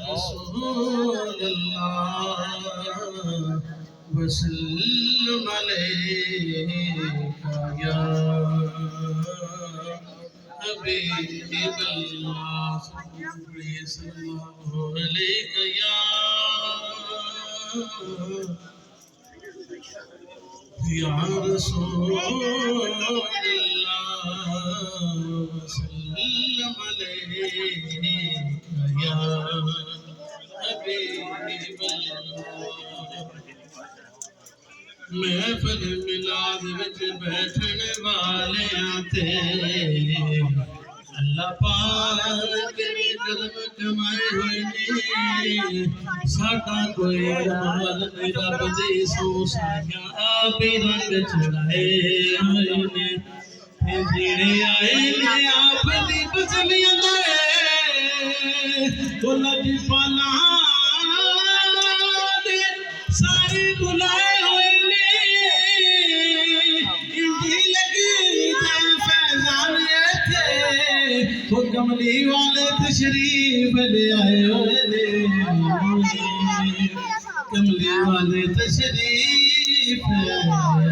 रसूल अल्लाह वसल्लम अलैका या हबीब अल्लाह सल्लल्लाहु अलैका या रसूल अल्लाह वसल्लम अलैका या हबीब अल्लाह। महफिल मिलाद विच बैठने वाले ते अल्लाह पाक ने कर्म कमाए हुए ने। साडा कोई अमल नहीं रब दी सोसाइयां आप ही रंग चढ़ाए हुए ने। जेड़े आए ने आप दी बजलियां दे लज पाला दे सारे बुलाए हुए ने। इंजी लगी फैजान थे वो कमली वाले तशरीफ ले आए हुए ने। कमली वाले तशरीफ ले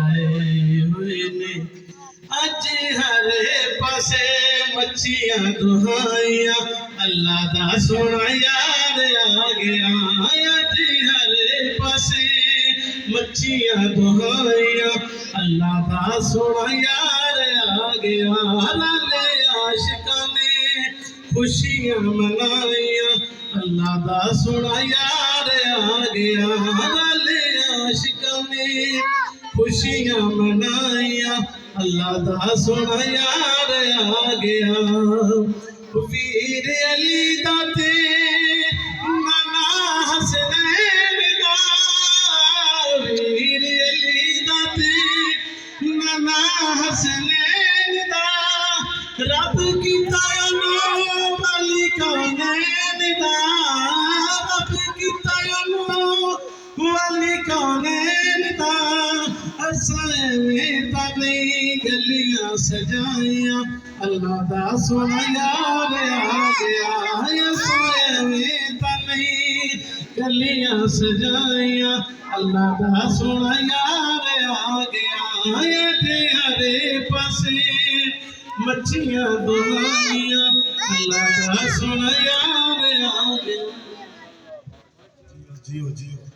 आए हुए ने। अज हर पासे मच्छियां दुहाइयां अल्लाह दा सोना यार आ गया। अज हर पासे मच्छियां दुहाइयां अल्लाह दा सोना यार आ गया। लाले आशिकां ने खुशियां मनाइयां अल्लाह दा सोना यार आ गया। लाले आशिकां ने खुशियां मनाइयां अल्लाह दा सोना यार आ गया। वीर अली दा ते नाना हसनैन दा। वीर अली दा ते नाना हसनैन दा। रब कीता ओनू वली कौनैन दा। रब कीता ओनू वली कौनैन दा। असें गलियां सजाइयां अल्लाह दा सोना यार आ गया। गलियां सजाइयां अल्लाह दा सोना यार आ गया। हरे पासे मच्छियां दुहाइयां अल्लाह दा सोना यार आ गया। जियो जियो।